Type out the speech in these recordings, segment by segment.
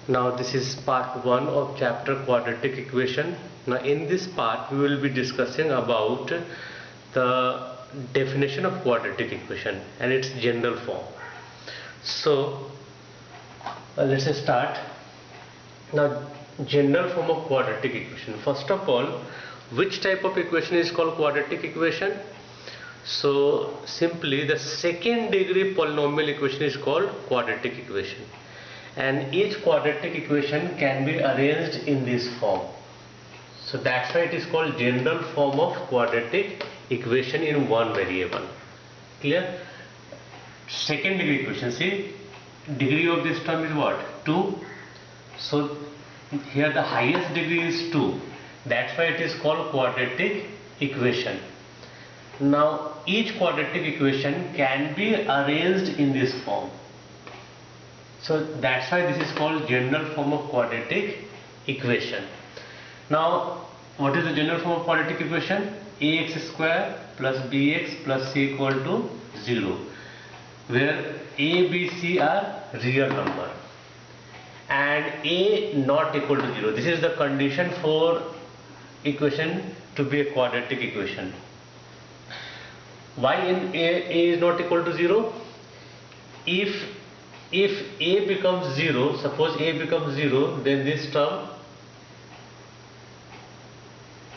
Now this is part 1 of chapter quadratic equation. Now in this part we will be discussing about the definition of quadratic equation and its general form. So let's start. Now general form of quadratic equation. First of all, which type of equation is called quadratic equation? So simply the second degree polynomial equation is called quadratic equation, and each quadratic equation can be arranged in this form. So that's why it is called general form of quadratic equation in one variable. Clear? Second degree equation, see, degree of this term is what? 2. So here the highest degree is 2. That's why it is called quadratic equation. Now each quadratic equation can be arranged in this form. So that's why this is called general form of quadratic equation. Now what is the general form of quadratic equation? Ax square plus bx plus c equal to 0, where a, b, c are real number and a not equal to 0. This is the condition for equation to be a quadratic equation. Why in a is not equal to 0? If a becomes 0, suppose a becomes 0, then this term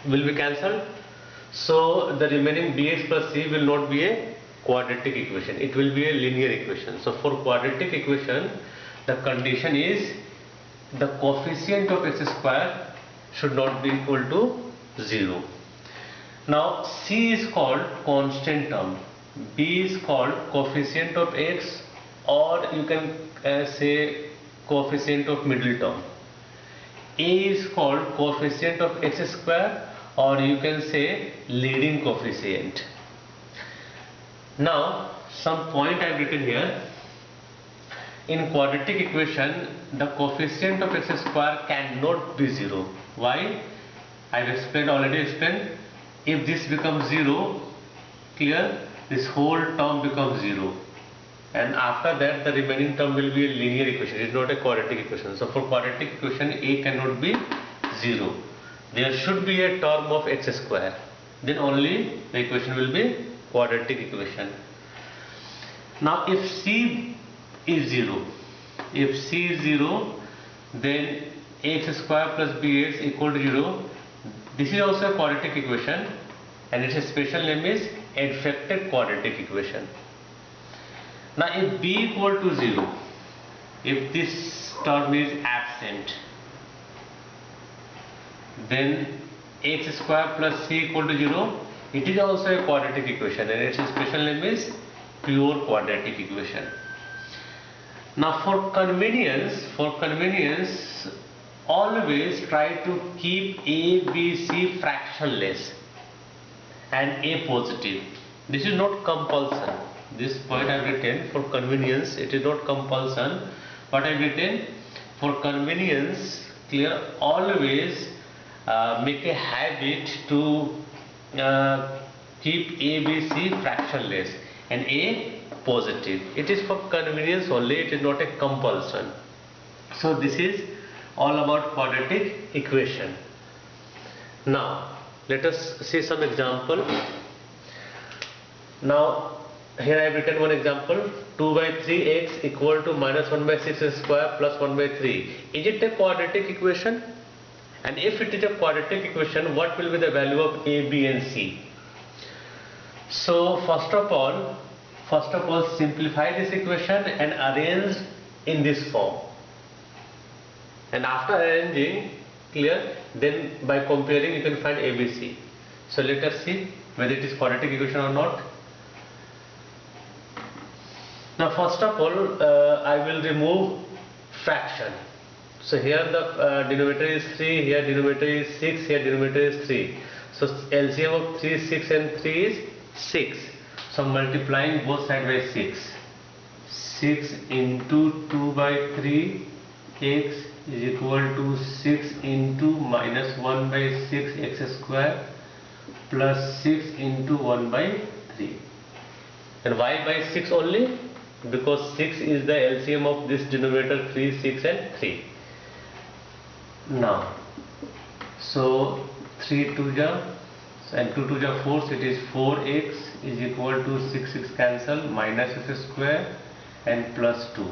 will be cancelled. So the remaining bx plus c will not be a quadratic equation, it will be a linear equation. So for quadratic equation, the condition is the coefficient of x square should not be equal to 0. Now c is called constant term, b is called coefficient of x, or you can say coefficient of middle term. A is called coefficient of x square, or you can say leading coefficient. Now some point I have written here. In quadratic equation, the coefficient of x square cannot be 0. Why? I have already explained. If this becomes 0, clear, this whole term becomes 0, and after that the remaining term will be a linear equation. It is not a quadratic equation. So for quadratic equation, a cannot be 0. There should be a term of x square, then only the equation will be quadratic equation. Now if c is 0, then ax square plus bx equal to 0. This is also a quadratic equation, and its special name is adfacted quadratic equation. Now if b equal to 0, if this term is absent, then x square plus c equal to 0, it is also a quadratic equation, and its special name is pure quadratic equation. Now for convenience, always try to keep a, b, c fractionless and a positive. This is not compulsion. This point I have written for convenience. It is not compulsion, but I have written for convenience. Clear? Always make a habit to keep a, b, c fractionless and a positive. It is for convenience only. It is not a compulsion. So this is all about quadratic equation. Now let us see some example. Now here I have written one example. 2 by 3x equal to minus 1 by 6 square plus 1 by 3. Is it a quadratic equation? And if it is a quadratic equation, what will be the value of a, b and c? So first of all simplify this equation and arrange in this form. And after arranging, clear, then by comparing you can find ABC. So let us see whether it is quadratic equation or not. Now first of all, I will remove fraction. So here the denominator is 3, here denominator is 6, here denominator is 3. So LCM of 3, 6 and 3 is 6. So multiplying both sides by 6. 6 into 2 by 3 x is equal to 6 into minus 1 by 6 x square plus 6 into 1 by 3. And why by 6 only? Because 6 is the LCM of this denominator 3, 6 and 3. Now, so 3 2 ja and 2 2 ja 4, so it is 4x is equal to 6 cancel minus x square and plus 2.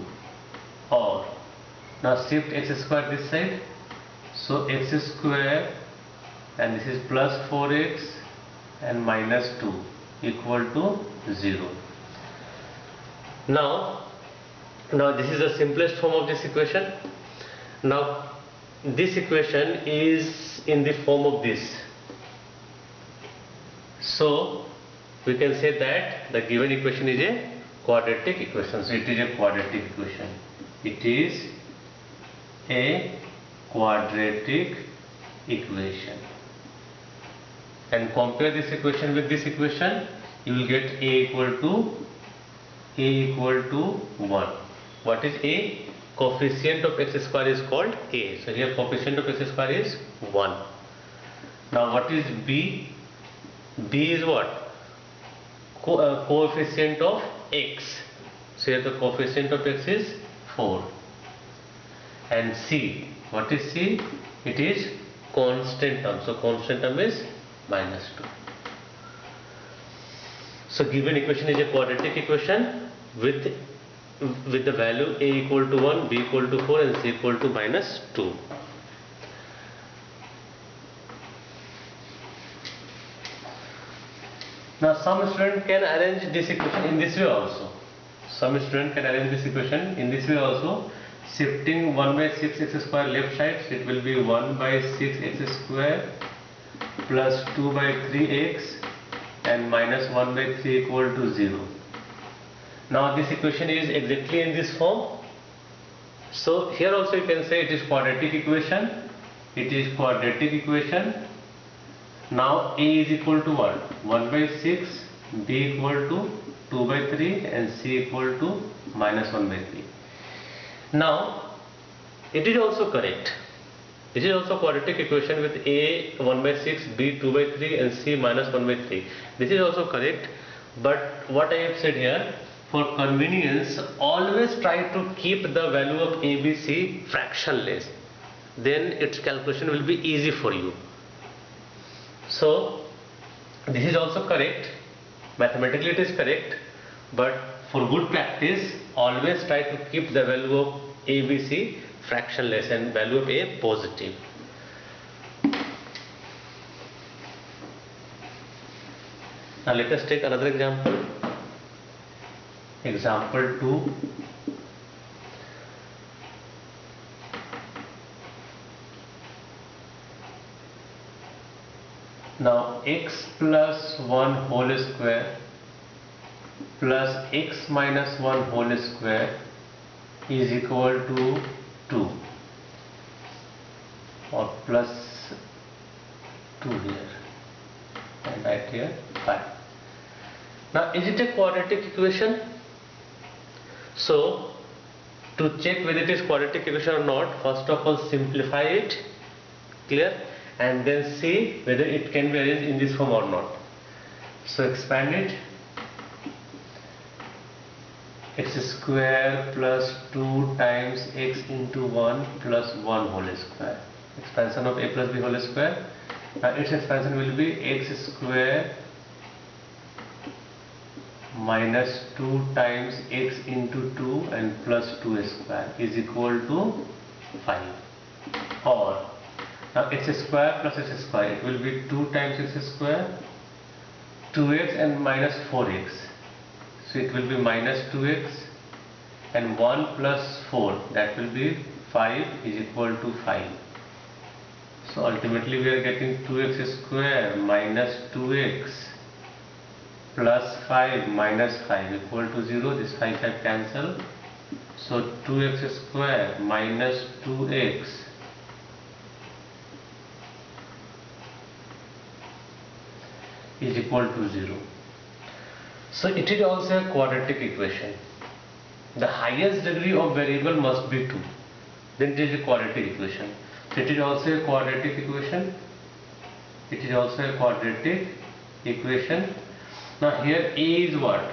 Or now shift x square this side, so x square and this is plus 4x and minus 2 equal to 0. Now this is the simplest form of this equation. Now this equation is in the form of this. So we can say that the given equation is a quadratic equation. So it is a quadratic equation. It is a quadratic equation. And compare this equation with this equation, you will get a equal to 1. What is a? Coefficient of x square is called a. So here coefficient of x square is 1. Now what is b? B is what? Coefficient of x. So here the coefficient of x is 4. And c, what is c? It is constant term. So constant term is minus 2. So given equation is a quadratic equation with the value a equal to 1, b equal to 4 and c equal to minus 2. Now some student can arrange this equation in this way also. Some student can arrange this equation in this way also. Shifting 1 by 6 x square left side, so it will be 1 by 6 x square plus 2 by 3x and minus 1 by 3 equal to 0. Now this equation is exactly in this form. So here also you can say it is quadratic equation. It is quadratic equation. Now a is equal to what? 1 by 6, b equal to 2 by 3 and c equal to minus 1 by 3. Now it is also correct. This is also quadratic equation with a 1 by 6, b 2 by 3 and c minus 1 by 3. This is also correct, but what I have said here, for convenience always try to keep the value of ABC fractionless, then its calculation will be easy for you. So this is also correct, mathematically it is correct, but for good practice always try to keep the value of ABC fractionless and value of a positive. Now let us take another example. Example 2. Now x plus 1 whole square plus x minus 1 whole square is equal to 2 or plus 2 here and right here 5. Now is it a quadratic equation? So to check whether it is quadratic equation or not, first of all simplify it, clear, and then see whether it can be arranged in this form or not. So expand it. X square plus 2 times x into 1 plus 1 whole square. Expansion of a plus b whole square. Now its expansion will be x square minus 2 times x into 2 and plus 2 square is equal to 5. Or now x square plus x square, it will be 2 times x square, 2x and minus 4x. So it will be minus 2x and 1 plus 4, that will be 5 is equal to 5. So ultimately we are getting 2x square minus 2x plus 5 minus 5 equal to 0. This 5 cancel. So 2x square minus 2x is equal to 0. So it is also a quadratic equation. The highest degree of variable must be 2. Then it is a quadratic equation. So it is also a quadratic equation. It is also a quadratic equation. Now here a is what?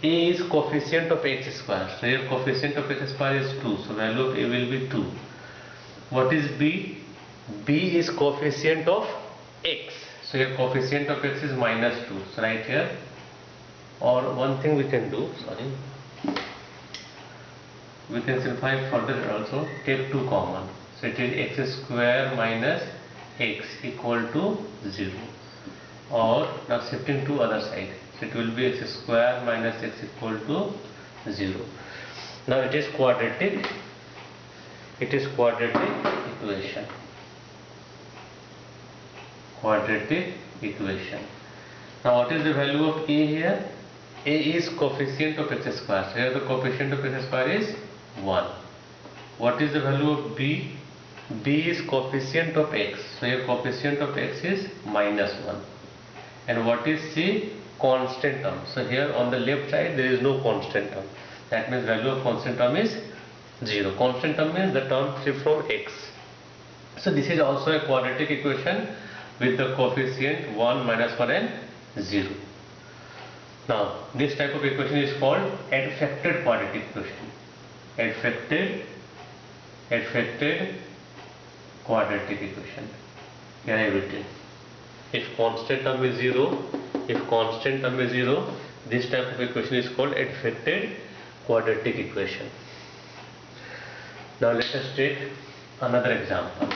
A is coefficient of x square. So here coefficient of x square is 2. So value of a will be 2. What is b? B is coefficient of x. So here coefficient of x is -2. So right here, or one thing we can do, we can simplify further also, take 2 common. So it is x square minus x equal to 0. Or now shifting to other side, so it will be x square minus x equal to 0. Now it is quadratic equation. Quadratic equation. Now what is the value of a here? A is coefficient of x square. So here the coefficient of x square is 1. What is the value of b? B is coefficient of x. So here coefficient of x is -1. And what is c? Constant term. So here on the left side there is no constant term. That means value of constant term is 0. Constant term means the term shift from x. So this is also a quadratic equation with the coefficient 1, -1 and 0. Now this type of equation is called adfacted quadratic equation. Adfacted quadratic equation. Here I written. If constant term is 0, this type of equation is called adfacted quadratic equation. Now let us take another example.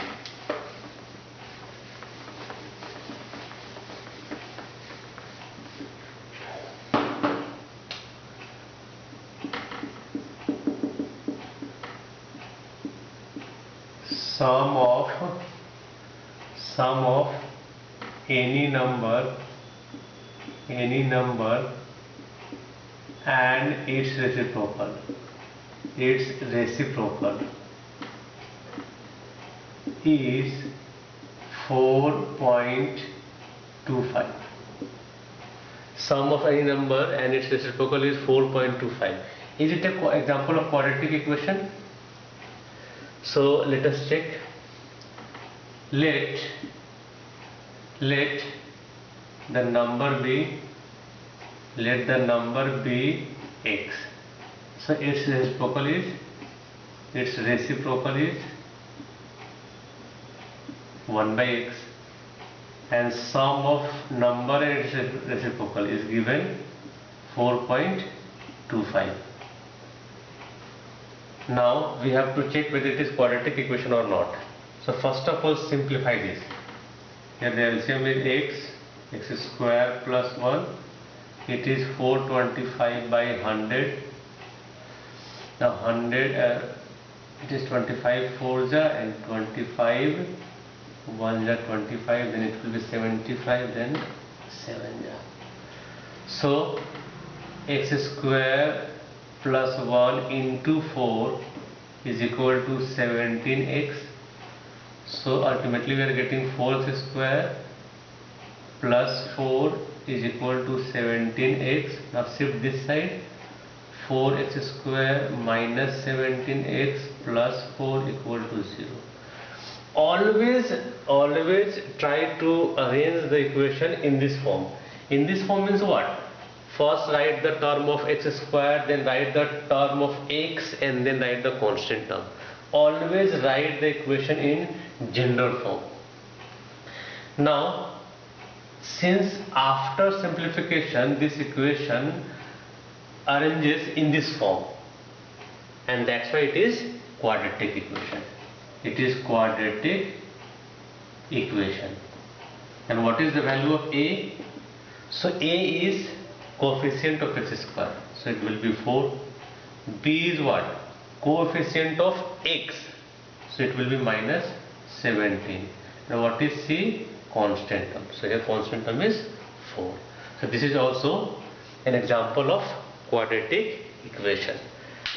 Sum of any number and its reciprocal is 4.25. Sum of any number and its reciprocal is 4.25. Is it an example of quadratic equation? So let us check. Let the number be x. So its reciprocal is 1 by x, and sum of number and its reciprocal is given 4.25. Now we have to check whether it is quadratic equation or not. So first of all, simplify this. Here the LCM is x square plus 1. It is 425 by 100. Now 100, it is 25 4s and 25 1s are 25. Then it will be 75. Then 7s. So x square plus 1 into 4 is equal to 17x. So ultimately we are getting 4x square plus 4 is equal to 17x. Now shift this side, 4x square minus 17x plus 4 equal to 0. Always try to arrange the equation in this form. In this form means what? First write the term of x square, then write the term of x, and then write the constant term. Always write the equation in general form. Now, since after simplification this equation arranges in this form, and that's why it is quadratic equation. It is quadratic equation. And what is the value of a? So a is coefficient of x square, so it will be 4. B is what? Coefficient of x, so it will be minus 17. Now what is C? Constant term. So here constant term is 4. So this is also an example of quadratic equation.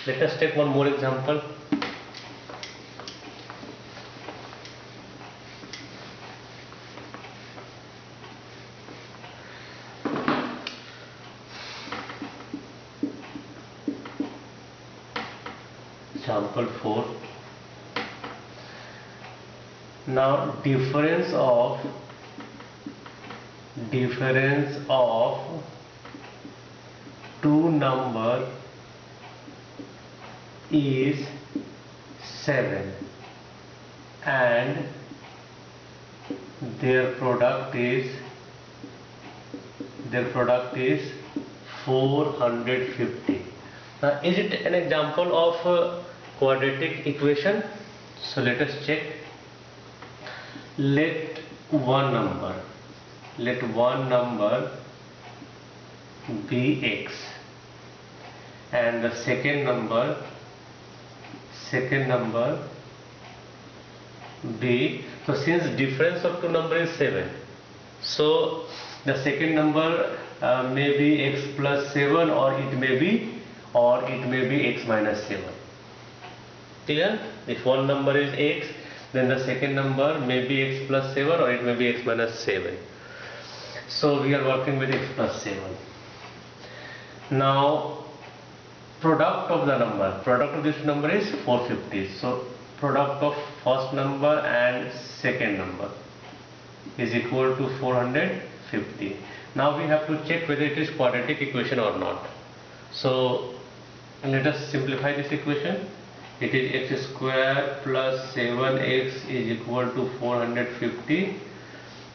Let us take one more example. Example 4. Now difference of two number is 7 and their product is 450. Now is it an example of quadratic equation? So let us check. Let one number be x and the second number be, so since difference of two numbers is 7, so the second number may be x plus 7 or it may be x minus 7. Clear? If one number is x, then the second number may be x plus 7 or it may be x minus 7. So we are working with x plus 7. Now product of this number is 450. So product of first number and second number is equal to 450. Now we have to check whether it is quadratic equation or not. So let us simplify this equation. It is x square plus 7x is equal to 450.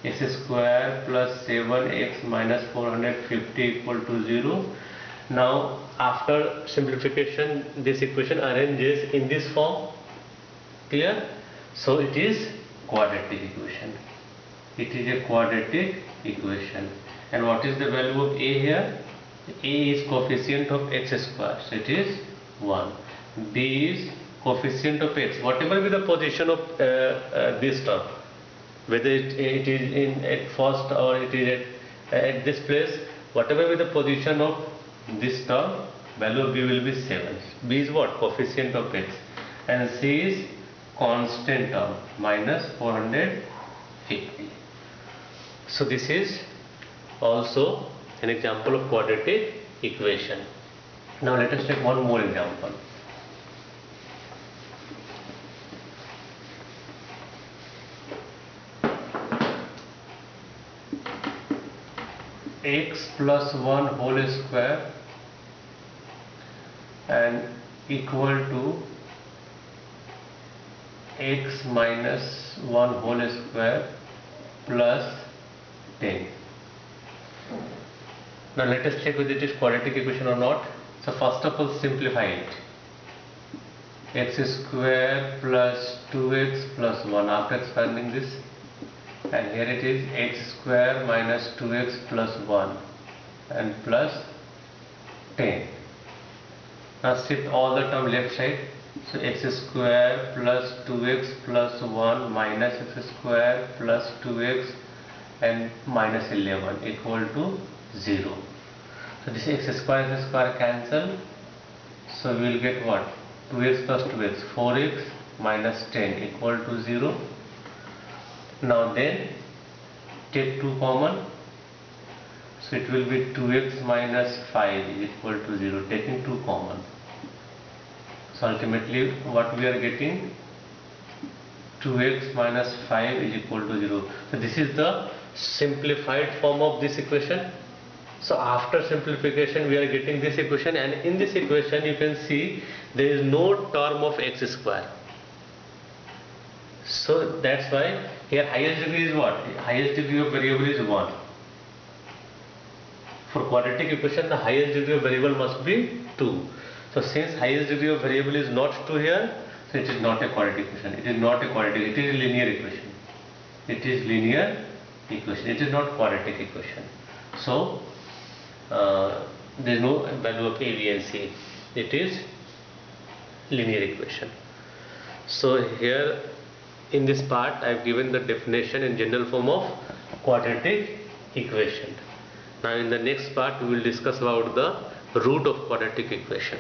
X square plus 7x minus 450 equal to 0. Now after simplification this equation arranges in this form. Clear? So it is quadratic equation. It is a quadratic equation. And what is the value of a here? A is coefficient of x square, so it is 1. B is coefficient of x, whatever be the position of this term, whether it is in at first or it is at this place, whatever be the position of this term, value of b will be 7. B is what? Coefficient of x. And C is constant term, minus 450. So this is also an example of quadratic equation. Now let us take one more example. X plus 1 whole square and equal to x minus 1 whole square plus 10. Now let us check whether it is quadratic equation or not. So first of all simplify it. X square plus 2x plus 1 after expanding this, and here it is x square minus 2x plus 1 and plus 10. Now shift all the term left side. So x square plus 2x plus 1 minus x square plus 2x and minus 11 equal to 0. So this x square cancel. So we will get what? 2x plus 2x, 4x minus 10 equal to 0. Now then take 2 common. So it will be 2x minus 5 is equal to 0, taking 2 common. So ultimately what we are getting? 2x minus 5 is equal to 0. So this is the simplified form of this equation. So after simplification we are getting this equation, and in this equation you can see there is no term of x square. So that's why here highest degree is what? Highest degree of variable is 1. For quadratic equation the highest degree of variable must be 2. So since highest degree of variable is not 2 here, so it is not a quadratic equation. It is not a quadratic, it is a linear equation. It is linear equation. It is not quadratic equation. So there is no value of a, b and c. It is linear equation. So here in this part I have given the definition in general form of quadratic equation. Now in the next part we will discuss about the root of quadratic equation.